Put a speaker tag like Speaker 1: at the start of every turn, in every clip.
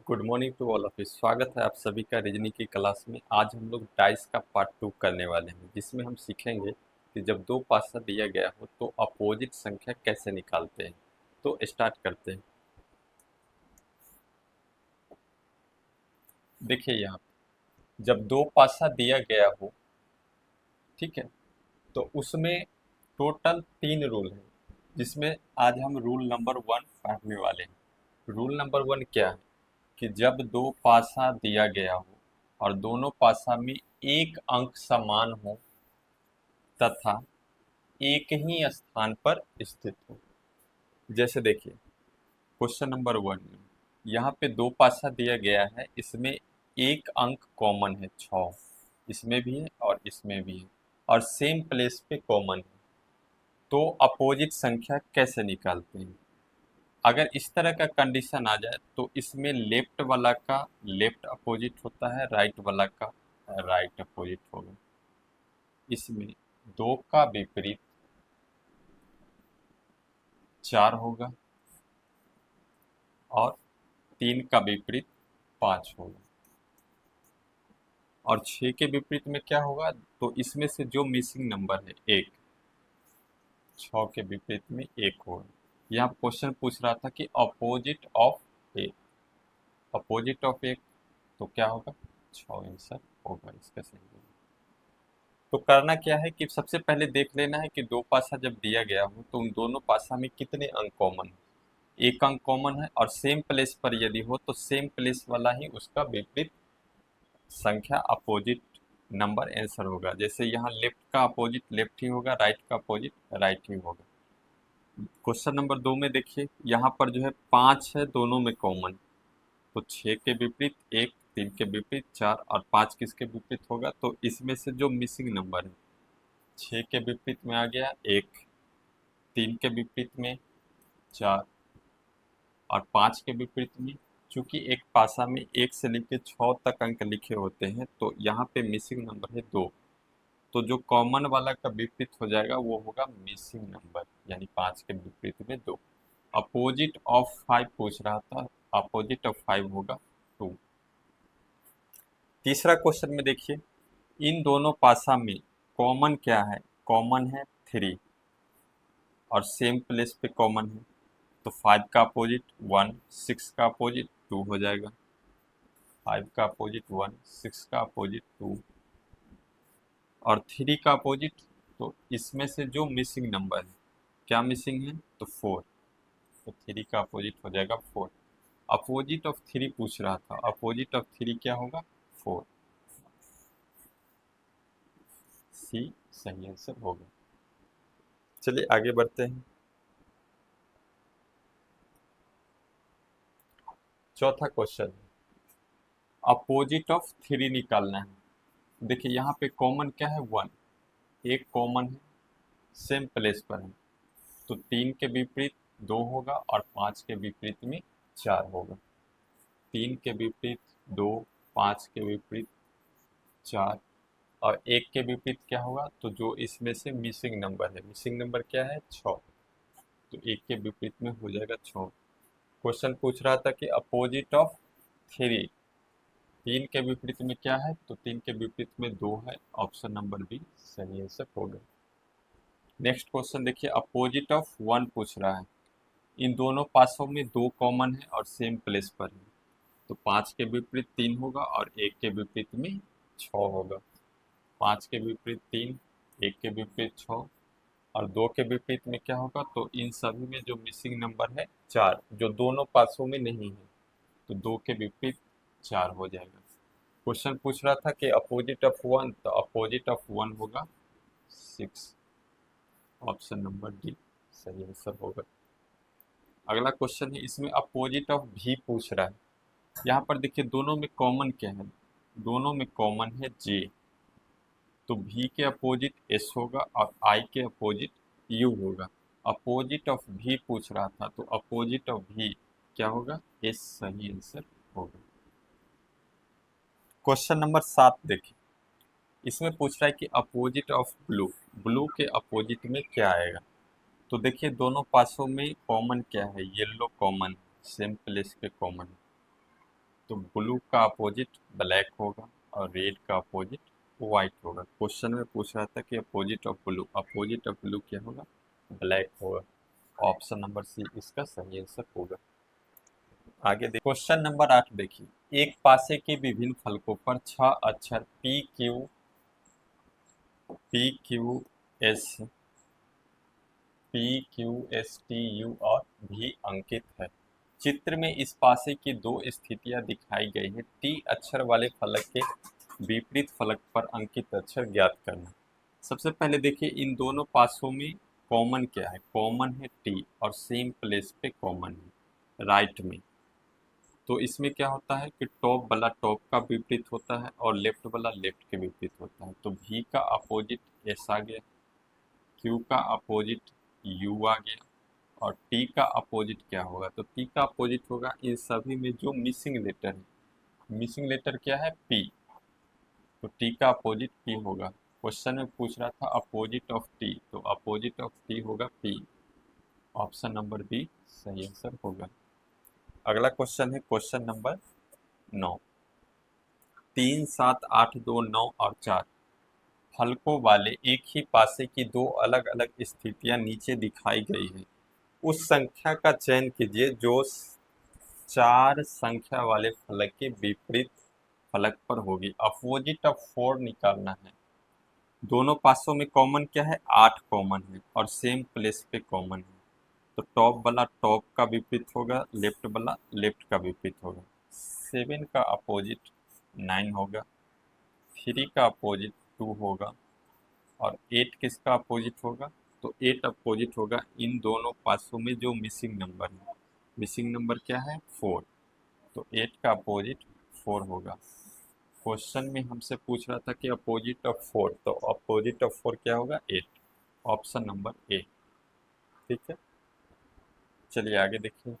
Speaker 1: Good morning to all of you. स्वागत है आप सभी का रीजनिंग की क्लास में। आज हम लोग डाइस का पार्ट 2 करने वाले हैं, जिसमें हम सीखेंगे कि जब दो पासा दिया गया हो तो अपोजिट संख्या कैसे निकालते हैं। तो स्टार्ट करते हैं। देखिए यहाँ पे जब दो पासा दिया गया हो, ठीक है, तो उसमें टोटल 3 रूल हैं, जिसमें आज हम रूल नंबर 1 पढ़ने वाले हैं। रूल नंबर 1 क्या है कि जब दो पासा दिया गया हो और दोनों पासा में एक अंक समान हो तथा एक ही स्थान पर स्थित हो। जैसे देखिए क्वेश्चन नंबर 1 में यहाँ पे दो पासा दिया गया है, इसमें एक अंक कॉमन है 6, इसमें भी है और इसमें भी है, और सेम प्लेस पे कॉमन है। तो अपोजिट संख्या कैसे निकालते हैं? अगर इस तरह का कंडीशन आ जाए तो इसमें लेफ्ट वाला का लेफ्ट अपोजिट होता है, राइट वाला का राइट अपोजिट होगा। इसमें 2 का विपरीत 4 होगा और 3 का विपरीत 5 होगा, और 6 के विपरीत में क्या होगा? तो इसमें से जो मिसिंग नंबर है 1, 6 के विपरीत में 1 होगा। यहाँ क्वेश्चन पूछ रहा था कि अपोजिट ऑफ 1, अपोजिट ऑफ 1 तो क्या होगा? 6 आंसर होगा इसका सही होगा। तो करना क्या है कि सबसे पहले देख लेना है कि दो पासा जब दिया गया हो तो उन दोनों पासा में कितने अंक कॉमन है। एक अंक कॉमन है और सेम प्लेस पर यदि हो तो सेम प्लेस वाला ही उसका विपरीत संख्या अपोजिट नंबर आंसर होगा। जैसे यहाँ लेफ्ट का अपोजिट लेफ्ट ही होगा, राइट का अपोजिट राइट ही होगा। क्वेश्चन नंबर 2 में देखिए यहाँ पर जो है 5 है, दोनों में कॉमन, तो 6 के विपरीत 1, 3 के विपरीत 4 और 5 किसके विपरीत होगा? तो इसमें से जो मिसिंग नंबर है 6 के विपरीत में आ गया 1, 3 के विपरीत में 4 और 5 के विपरीत में, चूंकि एक पासा में 1 से लेकर 6 तक अंक लिखे होते हैं तो यहाँ पे मिसिंग नंबर है 2। तो जो कॉमन वाला का विपरीत हो जाएगा वो होगा मिसिंग नंबर, यानी 5 के विपरीत में 2। अपोजिट ऑफ 5 पूछ रहा था, अपोजिट ऑफ 5 होगा 2। तीसरा क्वेश्चन में देखिए इन दोनों पासा में कॉमन क्या है? कॉमन है 3 और सेम प्लेस पे कॉमन है, तो 5 का अपोजिट 1, 6 का अपोजिट 2 हो जाएगा। 5 का अपोजिट 1, 6 का अपोजिट 2 और 3 का अपोजिट, तो इसमें से जो मिसिंग नंबर है, क्या मिसिंग है? तो 4, तो 3 का अपोजिट हो जाएगा 4। अपोजिट ऑफ 3 पूछ रहा था, अपोजिट ऑफ 3 क्या होगा? 4। सी सही आंसर होगा। चलिए आगे बढ़ते हैं। चौथा क्वेश्चन, अपोजिट ऑफ 3 निकालना है। देखिए यहाँ पे कॉमन क्या है? 1, एक कॉमन है, सेम प्लेस पर है, तो 3 के विपरीत 2 होगा और 5 के विपरीत में 4 होगा। 3 के विपरीत 2, 5 के विपरीत 4 और 1 के विपरीत क्या होगा? तो जो इसमें से मिसिंग नंबर है, मिसिंग नंबर क्या है? 6, तो 1 के विपरीत में हो जाएगा 6। क्वेश्चन पूछ रहा था कि अपोजिट ऑफ 3, 3 के विपरीत में क्या है? तो 3 के विपरीत में 2 है, ऑप्शन नंबर बी सही आंसर होगा। नेक्स्ट क्वेश्चन देखिए अपोजिट ऑफ 1 पूछ रहा है। इन दोनों पासों में 2 कॉमन है और सेम प्लेस पर है, तो 5 के विपरीत 3 होगा और 1 के विपरीत में 6 होगा। 5 के विपरीत 3, 1 के विपरीत 6 और 2 के विपरीत में क्या होगा? तो इन सभी में जो मिसिंग नंबर है 4, जो दोनों पासों में नहीं है, तो 2 के विपरीत 4 हो जाएगा। क्वेश्चन पूछ रहा था कि अपोजिट ऑफ 1, तो अपोजिट ऑफ 1 होगा 6, ऑप्शन नंबर डी सही आंसर होगा। अगला क्वेश्चन है, इसमें अपोजिट ऑफ भी पूछ रहा है। यहाँ पर देखिए दोनों में कॉमन क्या है? दोनों में कॉमन है जे, तो भी के अपोजिट एस होगा और आई के अपोजिट यू होगा। अपोजिट ऑफ भी पूछ रहा था, तो अपोजिट ऑफ भी क्या होगा? एस सही आंसर होगा। क्वेश्चन नंबर 7 देखिए, इसमें पूछ रहा है कि अपोजिट ऑफ ब्लू, ब्लू के अपोजिट में क्या आएगा? तो देखिए दोनों पासों में कॉमन क्या है? येलो कॉमन, सेम प्लेस पे कॉमन, तो ब्लू का अपोजिट ब्लैक होगा और रेड का अपोजिट वाइट होगा। क्वेश्चन में पूछ रहा था कि अपोजिट ऑफ ब्लू क्या होगा? ब्लैक होगा। ऑप्शन नंबर सी इसका सही आंसर होगा। आगे देखिए क्वेश्चन नंबर 8 देखिए, एक पासे के विभिन्न फलकों पर 6 अक्षर P Q S T U और भी अंकित है। चित्र में इस पासे की दो स्थितियां दिखाई गई है। टी अक्षर वाले फलक के विपरीत फलक पर अंकित अक्षर ज्ञात करना। सबसे पहले देखिए इन दोनों पासों में कॉमन क्या है? कॉमन है टी और सेम प्लेस पे कॉमन है राइट में। तो इसमें क्या होता है कि टॉप वाला टॉप का विपरीत होता है और लेफ्ट वाला लेफ्ट के विपरीत होता है। तो भी का अपोजिट एस आ गया, क्यू का अपोजिट यू आ गया और टी का अपोजिट क्या होगा? तो टी का अपोजिट होगा इन सभी में जो मिसिंग लेटर है। मिसिंग लेटर क्या है? पी। तो टी का अपोजिट पी होगा। क्वेश्चन में पूछ रहा था अपोजिट ऑफ टी, तो अपोजिट ऑफ टी होगा पी। ऑप्शन नंबर बी सही आंसर होगा। अगला क्वेश्चन है क्वेश्चन नंबर 9। 3, 7, 8, 2, 9 और 4 फलकों वाले एक ही पासे की दो अलग अलग स्थितियां नीचे दिखाई गई है। उस संख्या का चयन कीजिए जो 4 संख्या वाले फलक के विपरीत फलक पर होगी। अपोजिट ऑफ 4 निकालना है। दोनों पासों में कॉमन क्या है? 8 कॉमन है और सेम प्लेस पे कॉमन है। तो टॉप वाला टॉप का विपरीत होगा, लेफ्ट वाला लेफ्ट का विपरीत होगा। 7 का अपोजिट 9 होगा, 3 का अपोजिट 2 होगा और 8 किसका अपोजिट होगा? तो 8 अपोजिट होगा इन दोनों पासों में जो मिसिंग नंबर है। मिसिंग नंबर क्या है? 4। तो 8 का अपोजिट 4 होगा। क्वेश्चन में हमसे पूछ रहा था कि अपोजिट ऑफ 4, तो अपोजिट ऑफ 4 क्या होगा? 8। Option number A. ठीक है, चलिए आगे देखिए।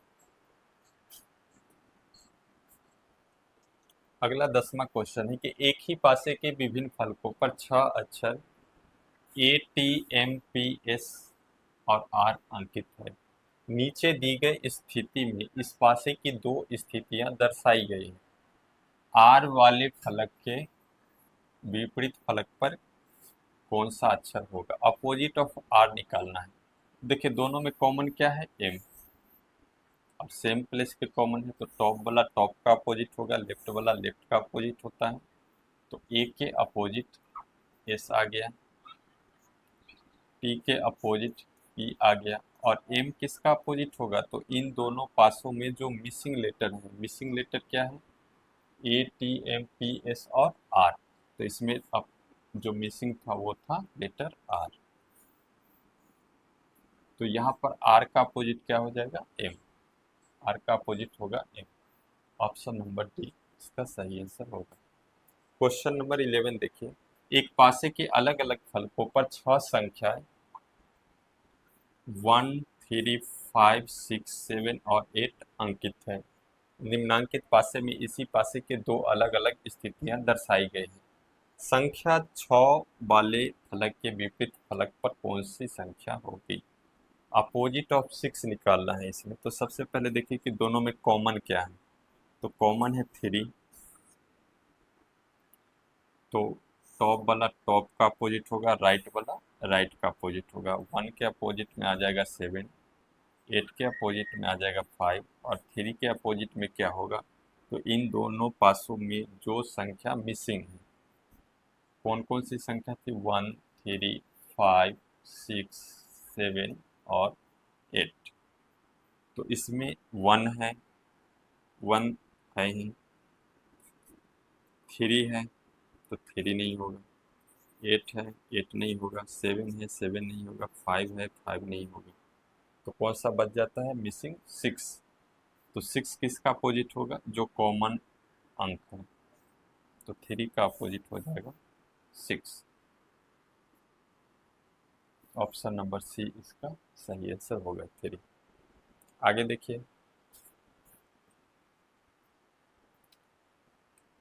Speaker 1: अगला 10वां क्वेश्चन है कि एक ही पासे के विभिन्न फलकों पर 6 अक्षर A T M P S और आर अंकित है। नीचे दी गई स्थिति में इस पासे की दो स्थितियां दर्शाई गई हैं। आर वाले फलक के विपरीत फलक पर कौन सा अक्षर होगा? अपोजिट ऑफ आर निकालना है। देखिए दोनों में कॉमन क्या है? एम। और सेम प्लेस पे कॉमन है तो टॉप वाला टॉप का अपोजिट होगा, लेफ्ट वाला लेफ्ट का अपोजिट होता है। तो ए के अपोजिट एस आ गया, टी के अपोजिट पी आ गया और एम किसका अपोजिट होगा? तो इन दोनों पासों में जो मिसिंग लेटर है, मिसिंग लेटर क्या है? A T M P S और आर। तो इसमें अब जो मिसिंग था वो था लेटर आर। तो यहाँ पर आर का अपोजिट क्या हो जाएगा? एम। आर का अपोजिट होगा एम। ऑप्शन नंबर डी इसका सही आंसर होगा। क्वेश्चन नंबर 11 देखिए, एक पासे के अलग अलग फलकों पर 6 संख्याएं 1, 3, 5, 6, 7 और 8 अंकित है। निम्नांकित पासे में इसी पासे के दो अलग अलग स्थितियां दर्शाई गई हैं। संख्या 6 वाले फलक के विपरीत फलक पर कौन सी संख्या होगी? अपोजिट ऑफ 6 निकालना है इसमें। तो सबसे पहले देखिए कि दोनों में कॉमन क्या है। तो कॉमन है 3। तो टॉप वाला टॉप का अपोजिट होगा, राइट वाला राइट का अपोजिट होगा। 1 के अपोजिट में आ जाएगा 7, 8 के अपोजिट में आ जाएगा 5 और 3 के अपोजिट में क्या होगा? तो इन दोनों पासों में जो संख्या मिसिंग है, कौन कौन सी संख्या थी? 1, 3, 5, 6, 7 और 8। तो इसमें 1 है, 1 है ही, 3 है तो 3 नहीं होगा, 8 है 8 नहीं होगा, 7 है 7 नहीं होगा, 5 है 5 नहीं होगा। तो कौन सा बच जाता है? मिसिंग 6। तो 6 किसका अपोजिट होगा? जो कॉमन अंक है। तो 3 का अपोजिट हो जाएगा 6। ऑप्शन नंबर सी इसका सही आंसर होगा 3। आगे देखिए,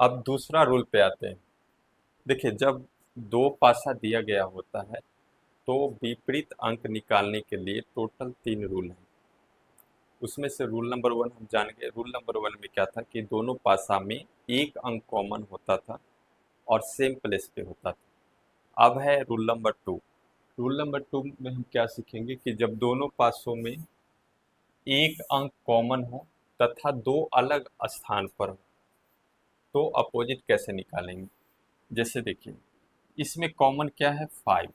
Speaker 1: अब दूसरा रूल पे आते हैं। देखिए जब दो पासा दिया गया होता है तो विपरीत अंक निकालने के लिए टोटल 3 रूल हैं। उसमें से रूल नंबर 1 हम जान गए। रूल नंबर 1 में क्या था कि दोनों पासा में एक अंक कॉमन होता था और सेम प्लेस पे होता था। अब है रूल नंबर 2। रूल नंबर 2 में हम क्या सीखेंगे कि जब दोनों पासों में एक अंक कॉमन हो तथा दो अलग स्थान पर हो तो अपोजिट कैसे निकालेंगे। जैसे देखिए, इसमें कॉमन क्या है, 5।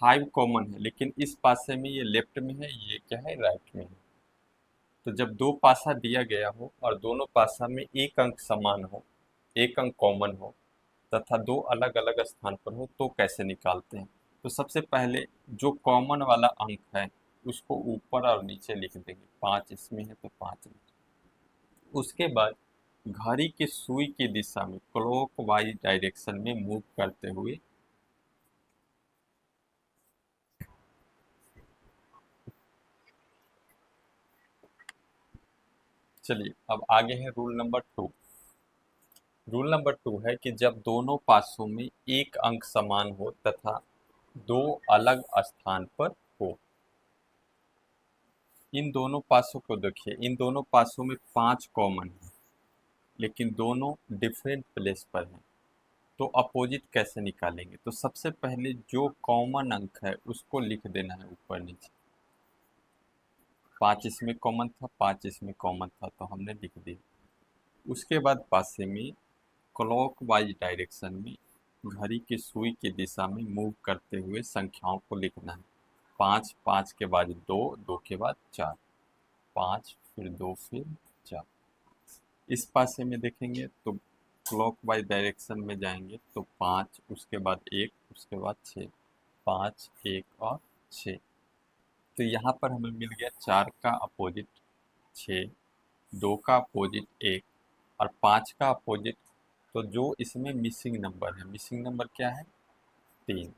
Speaker 1: 5 कॉमन है, लेकिन इस पासे में ये लेफ्ट में है, ये क्या है, राइट में है। तो जब दो पासा दिया गया हो और दोनों पासा में एक अंक समान हो, एक अंक कॉमन हो तथा दो अलग अलग स्थान पर हो तो कैसे निकालते हैं। तो सबसे पहले जो कॉमन वाला अंक है उसको ऊपर और नीचे लिख देंगे। 5 इसमें है तो 5 नीचे। उसके बाद घड़ी की सुई की दिशा में क्लॉकवाइज डायरेक्शन में मूव करते हुए, चलिए अब आगे है रूल नंबर 2। रूल नंबर 2 है कि जब दोनों पासों में एक अंक समान हो तथा दो अलग स्थान पर हो। इन दोनों पासों को देखिए, इन दोनों पासों में 5 कॉमन है लेकिन दोनों डिफरेंट प्लेस पर हैं। तो अपोजिट कैसे निकालेंगे। तो सबसे पहले जो कॉमन अंक है उसको लिख देना है ऊपर नीचे। 5 इसमें कॉमन था, 5 इसमें कॉमन था तो हमने लिख दिया। उसके बाद पासे में क्लॉकवाइज डायरेक्शन में घड़ी की सुई की दिशा में मूव करते हुए संख्याओं को लिखना है। 5, 5 के बाद 2, 2 के बाद 4, 5 फिर 2 फिर 4। इस पासे में देखेंगे तो क्लॉकवाइज डायरेक्शन में जाएंगे तो 5, उसके बाद 1, उसके बाद 6, 5, 1 और 6। तो यहाँ पर हमें मिल गया 4 का अपोजिट 6, 2 का अपोजिट 1 और 5 का अपोजिट। तो जो इसमें मिसिंग नंबर है, मिसिंग नंबर क्या है, 3।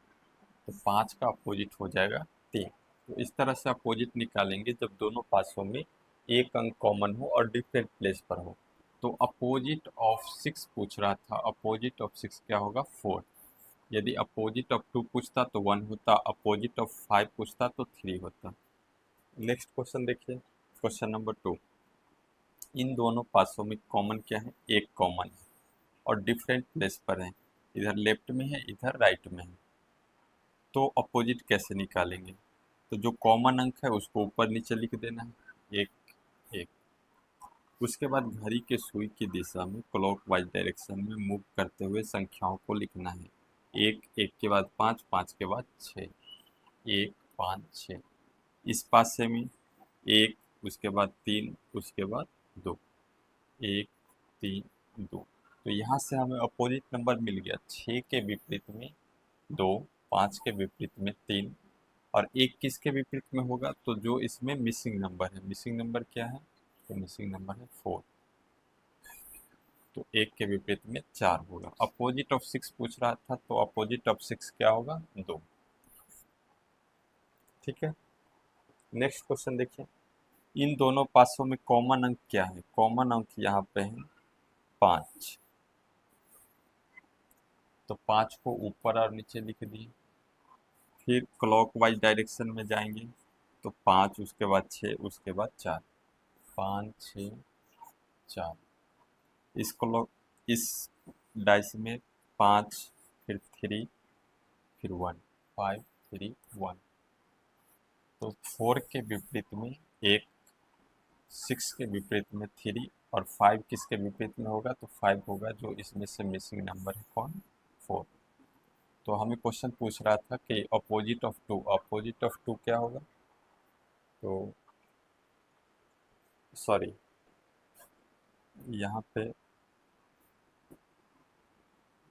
Speaker 1: तो 5 का अपोजिट हो जाएगा 3। तो इस तरह से अपोजिट निकालेंगे जब दोनों पासों में एक अंक कॉमन हो और डिफरेंट प्लेस पर हो। तो अपोजिट ऑफ 6 पूछ रहा था, अपोजिट ऑफ 6 क्या होगा, 4। यदि अपोजिट ऑफ 2 पूछता तो 1 होता, अपोजिट ऑफ 5 पूछता तो 3 होता। नेक्स्ट क्वेश्चन देखिए, क्वेश्चन नंबर 2। इन दोनों पासों में कॉमन क्या है, एक कॉमन है और डिफरेंट प्लेस पर है। इधर लेफ्ट में है, इधर राइट में है। तो अपोजिट कैसे निकालेंगे। तो जो कॉमन अंक है उसको ऊपर नीचे लिख देना है, एक एक। उसके बाद घड़ी के सुई की दिशा में क्लॉकवाइज डायरेक्शन में मूव करते हुए संख्याओं को लिखना है। 1, 1 के बाद 5, 5 के बाद 6, 1, 5, 6। इस पासे में 1, उसके बाद 3, उसके बाद 2, 1, 3, 2। तो यहाँ से हमें अपोजिट नंबर मिल गया। 6 के विपरीत में 2, 5 के विपरीत में 3 और 1 किसके विपरीत में होगा, तो जो इसमें मिसिंग नंबर है। मिसिंग नंबर क्या है, तो मिसिंग नंबर है 4। तो 1 के विपरीत में 4 होगा। अपोजिट ऑफ 6 पूछ रहा था तो अपोजिट ऑफ 6 क्या होगा, 2। ठीक है। नेक्स्ट क्वेश्चन देखिए, इन दोनों पासों में कॉमन अंक क्या है। कॉमन अंक यहाँ पे है 5। तो 5 को ऊपर और नीचे लिख दिए। फिर क्लॉकवाइज डायरेक्शन में जाएंगे तो 5, उसके बाद 6, उसके बाद 4, 5, 6, 4। इस क्लॉक इस डाइस में 5 फिर 3 फिर 1, 5, 3, 1। तो 4 के विपरीत में 1, 6 के विपरीत में 3 और 5 किसके विपरीत में होगा, तो 5 होगा। जो इसमें से मिसिंग नंबर है कौन, 4। तो हमें क्वेश्चन पूछ रहा था कि अपोजिट ऑफ 2, अपोजिट ऑफ 2 क्या होगा। तो सॉरी, यहाँ पे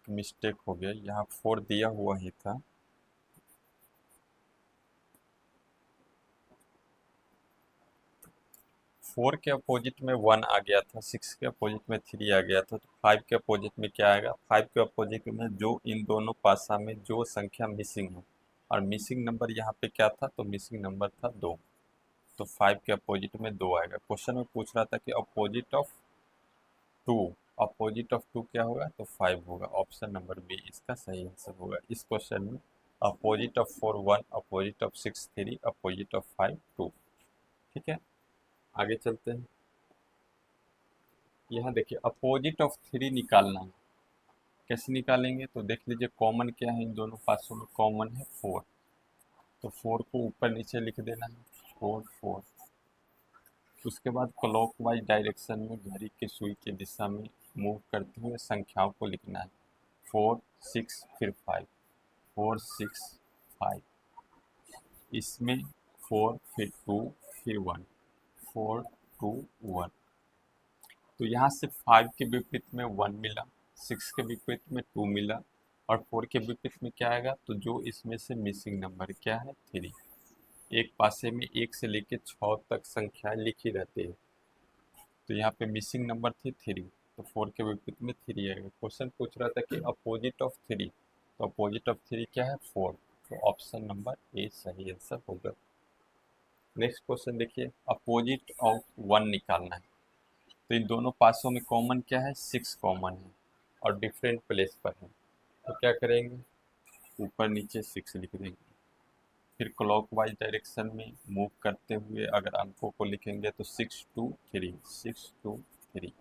Speaker 1: मिस्टेक हो गया, यहाँ 4 दिया हुआ ही था। फोर के अपोजिट में 1 आ गया था, 6 के अपोजिट में 3 आ गया था। तो 5 के अपोजिट में क्या आएगा, 5 के अपोजिट में जो इन दोनों पासा में जो संख्या मिसिंग है, और मिसिंग नंबर यहाँ पे क्या था, तो मिसिंग नंबर था 2। तो 5 के अपोजिट में 2 आएगा। क्वेश्चन में पूछ रहा था कि अपोजिट ऑफ 2, अपोजिट ऑफ 2 क्या होगा, तो 5 होगा। ऑप्शन नंबर बी इसका सही आंसर होगा इस क्वेश्चन में। Opposite of 4 1, opposite of 6 3, opposite of 5 2। ठीक है, आगे चलते हैं। यहाँ देखिए अपोजिट ऑफ 3 निकालना है, कैसे निकालेंगे? तो देख लीजिए कॉमन क्या है इन दोनों पासों में, कॉमन है 4, तो 4 को ऊपर नीचे लिख देना है, 4 4। उसके बाद क्लॉकवाइज डायरेक्शन में घड़ी की सुई की दिशा में मूव करते हुए संख्याओं को लिखना है, 4 6 फिर 5, 4 6 5। इसमें 4 फिर 2 फिर 1, 4 2 1। तो यहाँ से 5 के विपरीत में 1 मिला, 6 के विपरीत में 2 मिला, और 4 के विपरीत में क्या आएगा? तो जो इसमें से मिसिंग नंबर क्या है? 3। एक पासे में 1 से लेकर 6 तक संख्याएं लिखी रहती है, तो यहाँ पे मिसिंग नंबर थी 3, तो 4 के विपरीत में 3 आएगा। क्वेश्चन पूछ रहा था कि अपोजिट ऑफ 3, तो अपोजिट ऑफ 3 क्या है? 4, तो ऑप्शन नंबर ए सही आंसर होगा। नेक्स्ट क्वेश्चन देखिए, अपोजिट ऑफ 1 निकालना है। तो इन दोनों पासों में कॉमन क्या है? 6 कॉमन है और डिफरेंट प्लेस पर है, तो क्या करेंगे? ऊपर नीचे 6 लिख देंगे। फिर क्लॉकवाइज डायरेक्शन में मूव करते हुए अगर अंकों को लिखेंगे तो 6 2 3, 6 2 3।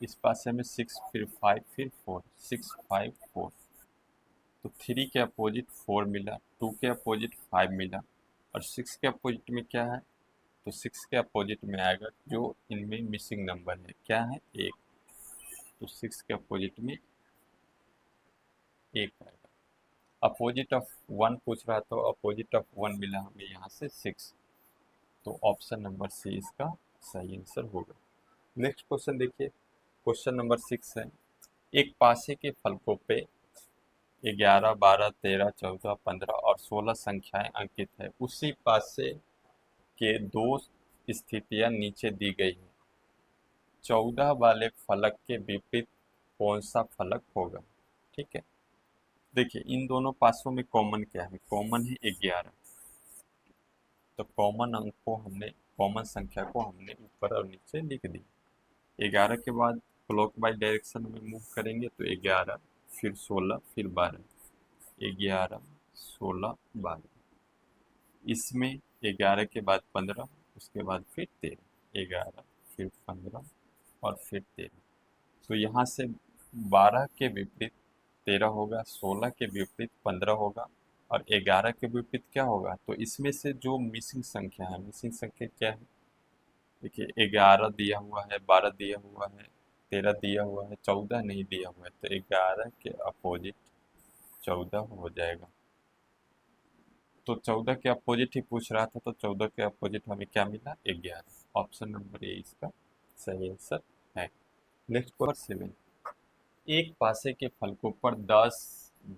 Speaker 1: इस पासे में 6 फिर 5 फिर 4, 6 5 4। तो 3 के अपोजिट 4 मिला, 2 के अपोजिट 5 मिला, और 6 के अपोजिट में क्या है? तो 6 के अपोजिट में आएगा जो इनमें मिसिंग नंबर है, क्या है? 1, तो 6 के अपोजिट में 1 आएगा। अपोजिट ऑफ 1 पूछ रहा, तो अपोजिट ऑफ 1 मिला हमें यहाँ से 6, तो ऑप्शन नंबर सी इसका सही आंसर होगा। नेक्स्ट क्वेश्चन देखिए, क्वेश्चन नंबर 6 है, एक पासे के फलकों पे 11 12 13 14 15 और 16 संख्याएं अंकित है। उसी पासे के दो स्थितियां नीचे दी गई हैं। 14 वाले फलक के विपरीत कौन सा फलक होगा? ठीक है, देखिए इन दोनों पासों में कॉमन क्या है? कॉमन है 11, तो कॉमन अंक को हमने, कॉमन संख्या को हमने ऊपर और नीचे लिख दी। 11 के बाद क्लॉकवाइज डायरेक्शन में मूव करेंगे तो 11 फिर 16 फिर 12, 11 16 12। इसमें 11 के बाद 15, उसके बाद फिर 13, 11 फिर 15 और फिर 13। तो यहाँ से 12 के विपरीत 13 होगा, 16 के विपरीत 15 होगा, और 11 के विपरीत क्या होगा? तो इसमें से जो मिसिंग संख्या है, मिसिंग संख्या क्या है? देखिए 11 दिया हुआ है, 12 दिया हुआ है, 13 दिया हुआ है, 14 नहीं दिया हुआ है, तो 11 के अपोजिट 14 हो जाएगा। तो 14 के अपोजिट ही पूछ रहा था, तो 14 के अपोजिट हमें क्या मिला? 11, ऑप्शन नंबर ए इसका सही आंसर है। नेक्स्ट क्वेश्चन 7, एक पासे के फलकों पर 10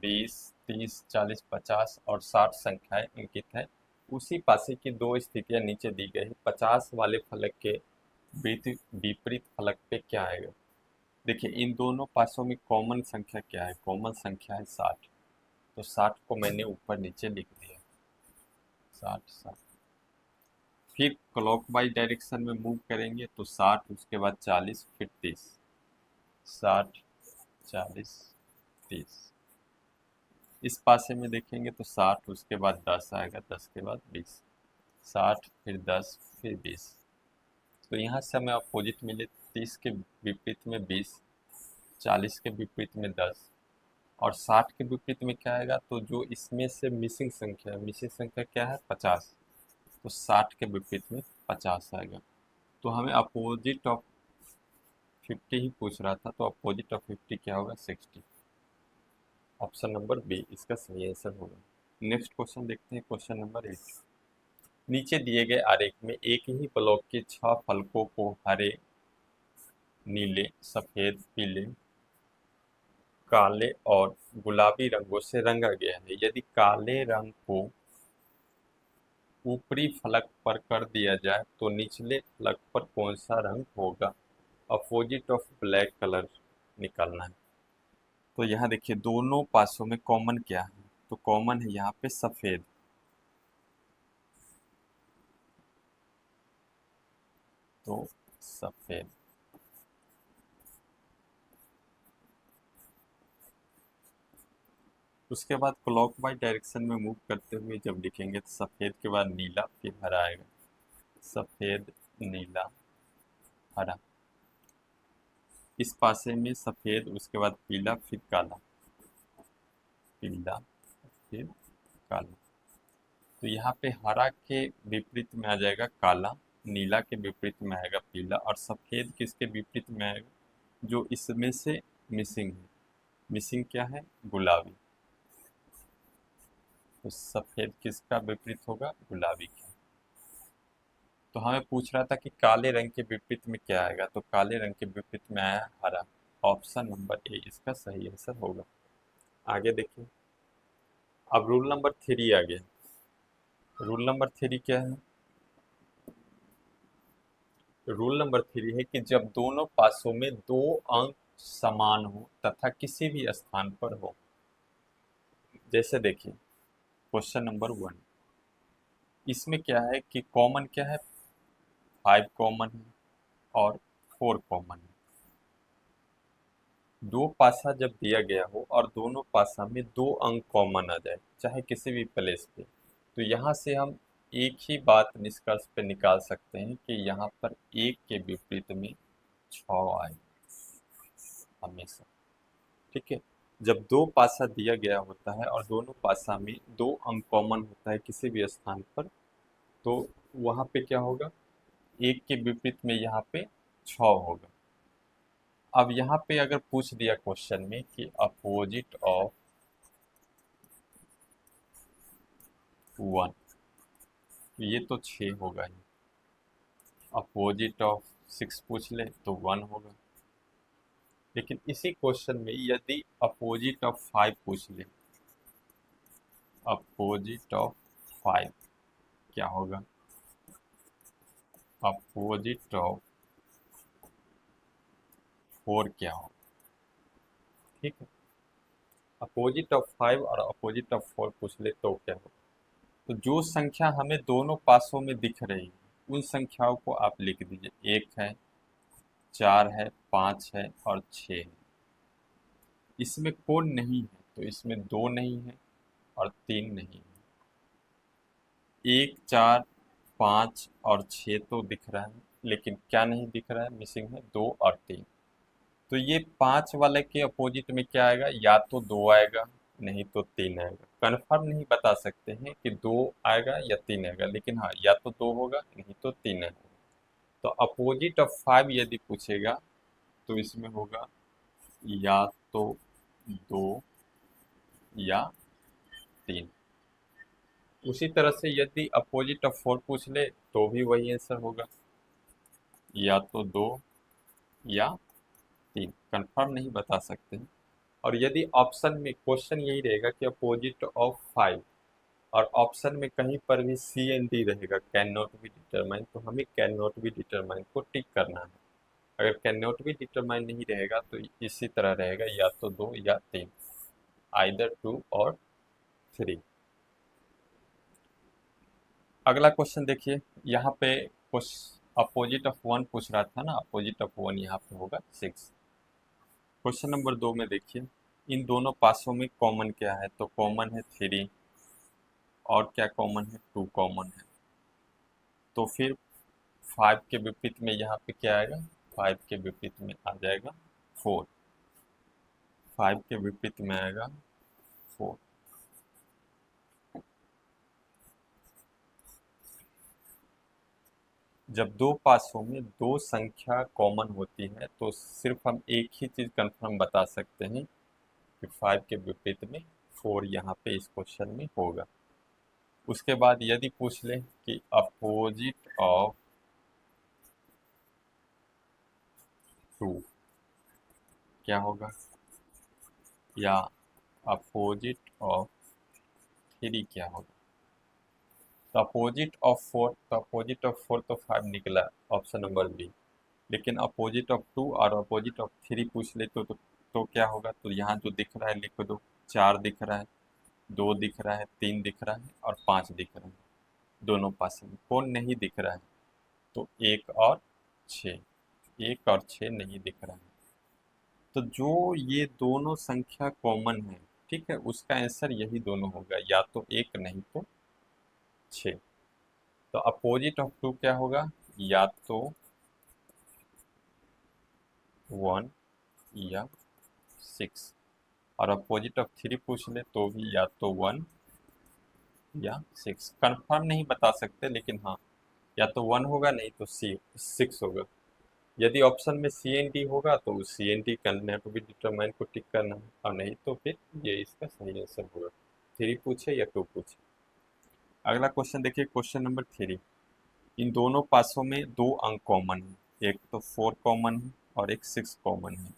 Speaker 1: 20 30 40 50 और 60 संख्याएं अंकित है। उसी पासे की दो स्थितियां नीचे दी गई है। 50 वाले फलक के विपरीत फलक पे क्या आएगा? देखिए इन दोनों पासों में कॉमन संख्या क्या है? कॉमन संख्या है 60, तो 60 को मैंने ऊपर नीचे लिख दिया, 60 60। फिर क्लॉकवाइज डायरेक्शन में मूव करेंगे तो 60, उसके बाद 40 फिर 30, 60 40 30। इस पासे में देखेंगे तो 60, उसके बाद 10 आएगा, 10 के बाद 20, 60 फिर 10 फिर 20। तो यहाँ से हमें अपोजिट मिले, 30 के विपरीत में 20, 40 के विपरीत में 10, और 60 के विपरीत में क्या आएगा? तो जो इसमें से मिसिंग संख्या है, मिसिंग संख्या क्या है? 50, तो 60 के विपरीत में 50 आएगा। तो हमें अपोजिट ऑफ 50 ही पूछ रहा था, तो अपोजिट ऑफ 50 क्या होगा? 60, ऑप्शन नंबर बी इसका सही आंसर होगा। नेक्स्ट क्वेश्चन देखते हैं, क्वेश्चन नंबर 8, नीचे दिए गए आरेख में एक ही ब्लॉक के 6 फलकों को हरे नीले सफेद पीले काले और गुलाबी रंगों से रंगा गया है। यदि काले रंग को ऊपरी फलक पर कर दिया जाए तो निचले फलक पर कौन सा रंग होगा? अपोजिट ऑफ ब्लैक कलर निकालना है। तो यहाँ देखिए दोनों पासों में कॉमन क्या है? तो कॉमन है यहाँ पे सफेद, तो सफेद। उसके बाद क्लॉकवाइज डायरेक्शन में मूव करते हुए जब लिखेंगे तो सफ़ेद के बाद नीला फिर हरा आएगा, सफ़ेद नीला हरा। इस पासे में सफ़ेद, उसके बाद पीला फिर काला, पीला फिर काला। तो यहाँ पे हरा के विपरीत में आ जाएगा काला, नीला के विपरीत में आएगा पीला, और सफ़ेद किसके विपरीत में आएगा, जो इसमें से मिसिंग है। मिसिंग क्या है, गुलाबी। तो सफ़ेद किसका विपरीत होगा, गुलाबी का। तो हमें पूछ रहा था कि काले रंग के विपरीत में क्या आएगा, तो काले रंग के विपरीत में आया हरा। ऑप्शन नंबर ए इसका सही आंसर होगा। आगे देखिए, अब रूल नंबर 3 आ गया। रूल नंबर 3 क्या है, रूल नंबर 3 है कि जब दोनों पासों में दो अंक समान हो तथा किसी भी स्थान पर हो। जैसे देखिए क्वेश्चन नंबर 1, इसमें क्या है कि कॉमन क्या है, 5 कॉमन है और 4 कॉमन है। दो पासा जब दिया गया हो और दोनों पासा में दो अंक कॉमन आ जाए, चाहे किसी भी प्लेस पे, तो यहाँ से हम एक ही बात निष्कर्ष पे निकाल सकते हैं कि यहाँ पर एक के विपरीत में 6 आए हमेशा। ठीक है, जब दो पासा दिया गया होता है और दोनों पासा में दो अंक कॉमन होता है किसी भी स्थान पर, तो वहाँ पे क्या होगा, एक के विपरीत में यहाँ पे 6 होगा। अब यहाँ पे अगर पूछ दिया क्वेश्चन में कि अपोजिट ऑफ 1, तो ये तो 6 होगा ही। अपोजिट ऑफ 6 पूछ ले तो 1 होगा। लेकिन इसी क्वेश्चन में यदि अपोजिट ऑफ 5 पूछ ले, अपोजिट ऑफ 5 क्या होगा, अपोजिट ऑफ 4 क्या होगा। ठीक है, अपोजिट ऑफ 5 और अपोजिट ऑफ 4 पूछ ले तो क्या होगा। तो जो संख्या हमें दोनों पासों में दिख रही है उन संख्याओं को आप लिख दीजिए। 1 है, 4 है, 5 है और 6 है। इसमें कौन नहीं है, तो इसमें 2 नहीं है और 3 नहीं है। 1, 4, 5 और 6 तो दिख रहा है, लेकिन क्या नहीं दिख रहा है, मिसिंग है 2 और 3। तो ये 5 वाले के अपोजिट में क्या आएगा, या तो 2 आएगा नहीं तो 3 आएगा। कन्फर्म नहीं बता सकते हैं कि 2 आएगा या 3 आएगा, लेकिन हाँ या तो 2 होगा नहीं तो 3 आएगा। तो अपोजिट ऑफ 5 यदि पूछेगा तो इसमें होगा या तो 2 या 3। उसी तरह से यदि अपोजिट ऑफ 4 पूछ ले तो भी वही आंसर होगा, या तो 2 या 3। कंफर्म नहीं बता सकते हैं। और यदि ऑप्शन में क्वेश्चन यही रहेगा कि अपोजिट ऑफ 5 और ऑप्शन में कहीं पर भी सी एंड डी रहेगा, कैन नॉट बी डिटरमाइन, तो हमें कैन नॉट बी डिटरमाइन को टिक करना है। अगर कैन नॉट बी डिटरमाइन नहीं रहेगा तो इसी तरह रहेगा, या तो 2 या 3, आइदर 2 और 3। अगला क्वेश्चन देखिए, यहाँ पे अपोजिट ऑफ 1 पूछ रहा था ना, अपोजिट ऑफ 1 यहाँ पे होगा 6। क्वेश्चन नंबर 2 में देखिए, इन दोनों पासों में कॉमन क्या है, तो कॉमन है 3 और क्या कॉमन है, 2 कॉमन है। तो फिर 5 के विपरीत में यहाँ पे क्या आएगा, 5 के विपरीत में आ जाएगा 4। 5 के विपरीत में आएगा 4। जब दो पासों में दो संख्या कॉमन होती है तो सिर्फ हम एक ही चीज़ कंफर्म बता सकते हैं कि 5 के विपरीत में 4 यहाँ पे इस क्वेश्चन में होगा। उसके बाद यदि पूछ ले कि अपोजिट ऑफ 2 क्या होगा, या अपोजिट ऑफ 3 क्या होगा। तो अपोजिट ऑफ 4, तो अपोजिट ऑफ 4 तो 5 निकला, ऑप्शन नंबर बी। लेकिन अपोजिट ऑफ 2 और अपोजिट ऑफ 3 पूछ ले तो क्या होगा, तो यहाँ जो दिख रहा है लिख दो। 4 दिख रहा है, 2 दिख रहा है, 3 दिख रहा है और 5 दिख रहा है। दोनों पास में कौन नहीं दिख रहा है, तो 1 और 6, 1 और 6 नहीं दिख रहा है। तो जो ये दोनों संख्या कॉमन है, ठीक है, उसका आंसर यही दोनों होगा, या तो 1 नहीं तो 6। तो अपोजिट ऑफ 2 क्या होगा, या तो 1 या 6। और अपोजिट ऑफ 3 पूछ ले तो भी या तो 1 या 6। कंफर्म नहीं बता सकते, लेकिन हाँ, या तो 1 होगा नहीं तो 6 होगा। यदि ऑप्शन में सी एन डी होगा तो सी एन डी करना टू बी डिटरमाइन को टिक करना है, और नहीं तो फिर ये इसका सही आंसर होगा। 3 पूछे या 2 पूछे। अगला क्वेश्चन देखिए, क्वेश्चन नंबर 3। इन दोनों पासों में 2 अंक कॉमन है, एक तो 4 कॉमन है और एक 6 कॉमन है।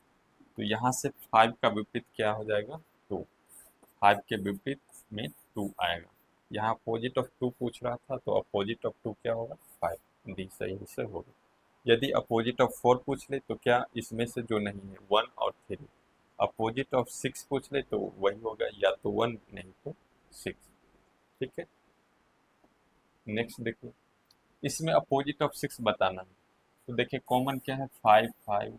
Speaker 1: तो यहाँ से 5 का विपरीत क्या हो जाएगा, 2। 5 के विपरीत में 2 आएगा। यहाँ अपोजिट ऑफ 2 पूछ रहा था, तो अपोजिट ऑफ 2 क्या होगा, 5। डी सही आंसर होगा। यदि अपोजिट ऑफ 4 पूछ ले तो क्या इसमें से जो नहीं है 1 और 3। अपोजिट ऑफ 6 पूछ ले तो वही होगा, या तो 1 नहीं तो 6। ठीक है, नेक्स्ट देखिए, इसमें अपोजिट ऑफ 6 बताना है। तो देखिए कॉमन क्या है, 5 5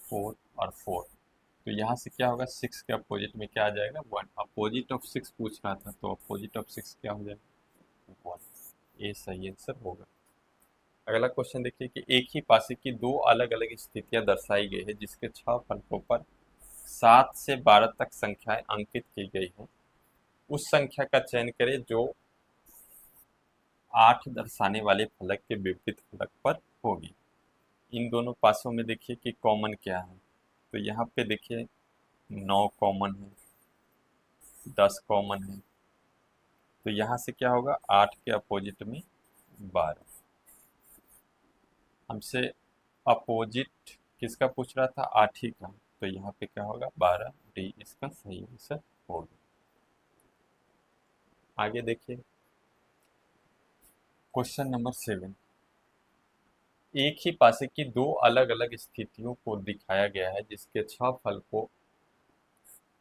Speaker 1: 4 और 4। तो यहाँ से क्या होगा, 6 के अपोजिट में क्या आ जाएगा, 1। अपोजिट ऑफ 6 पूछ रहा था, तो अपोजिट ऑफ 6 क्या हो जाएगा, 1। ये सही आंसर होगा। अगला क्वेश्चन देखिए कि एक ही पासे की 2 अलग अलग स्थितियां दर्शाई गई है, जिसके 6 फलकों पर 7 से 12 तक संख्याएं अंकित की गई हैं। उस संख्या का चयन करें जो 8 दर्शाने वाले फलक के विपरीत फलक पर होगी। इन दोनों पासों में देखिए कि कॉमन क्या है। तो यहाँ पे देखिए 9 कॉमन है, 10 कॉमन है। तो यहाँ से क्या होगा, 8 के अपोजिट में 12। हमसे अपोजिट किसका पूछ रहा था, 8 ही का। तो यहाँ पे क्या होगा, 12। डी इसका सही आंसर होगा। आगे देखिए, क्वेश्चन नंबर 7। एक ही पासे की 2 अलग अलग स्थितियों को दिखाया गया है, जिसके 6 फलकों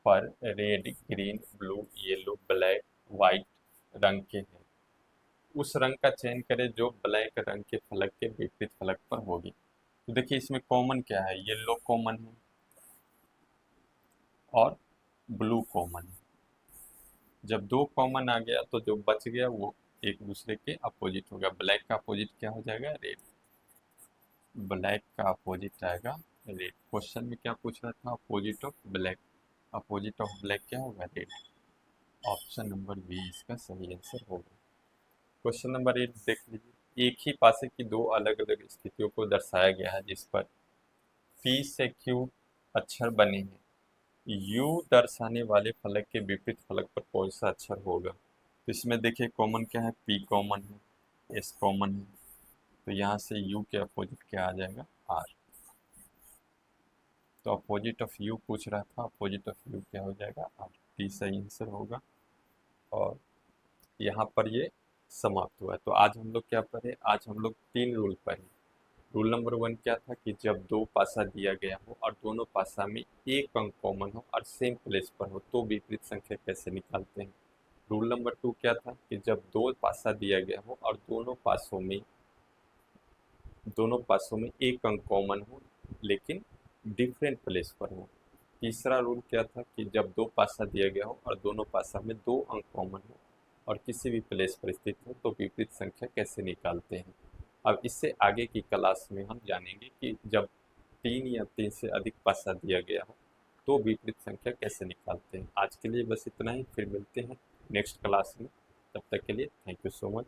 Speaker 1: पर red, green, blue, yellow, black, white रंग के हैं। उस रंग का चयन करें जो ब्लैक रंग के फलक के विपरीत फलक पर होगी। तो देखिए इसमें कॉमन क्या है, येलो कॉमन है और ब्लू कॉमन है। जब 2 कॉमन आ गया तो जो बच गया वो एक दूसरे के अपोजिट होगा। ब्लैक का अपोजिट क्या हो जाएगा, रेड। ब्लैक का अपोजिट आएगा रेड। क्वेश्चन में क्या पूछ रहा था, opposite of black. Opposite of black क्या होगा, रेड। ऑप्शन नंबर बी इसका सही आंसर होगा। क्वेश्चन नंबर 8 देख लीजिए, एक ही पासे की 2 अलग अलग स्थितियों को दर्शाया गया है, जिस पर पी से क्यू अक्षर बने हैं। यू दर्शाने वाले फलक के विपरीत फलक पर कौन सा अक्षर होगा। तो इसमें देखिए कॉमन क्या है, पी कॉमन है, एस कॉमन है। तो यहाँ से यू के अपोजिट क्या आ जाएगा, आर। तो अपोजिट ऑफ यू पूछ रहा था, अपोजिट ऑफ यू क्या हो जाएगा, आर। टी सही आंसर होगा। और यहाँ पर ये समाप्त हुआ। तो आज हम लोग क्या पढ़े, आज हम लोग 3 रूल पढ़े। रूल नंबर 1 क्या था कि जब 2 पासा दिया गया हो और दोनों पासा में एक अंक कॉमन हो और सेम प्लेस पर हो तो विपरीत संख्या कैसे निकालते हैं। रूल नंबर 2 क्या था कि जब 2 पासा दिया गया हो और दोनों पासों में एक अंक कॉमन हो लेकिन डिफरेंट प्लेस पर हो। तीसरा रूल क्या था कि जब 2 पासा दिया गया हो और दोनों पासा में 2 अंक कॉमन हो और किसी भी प्लेस पर स्थित हो तो विपरीत संख्या कैसे निकालते हैं। अब इससे आगे की क्लास में हम जानेंगे कि जब 3 या 3 से अधिक पासा दिया गया हो तो विपरीत संख्या कैसे निकालते हैं। आज के लिए बस इतना ही, फिर मिलते हैं नेक्स्ट क्लास में। तब तक के लिए थैंक यू सो मच।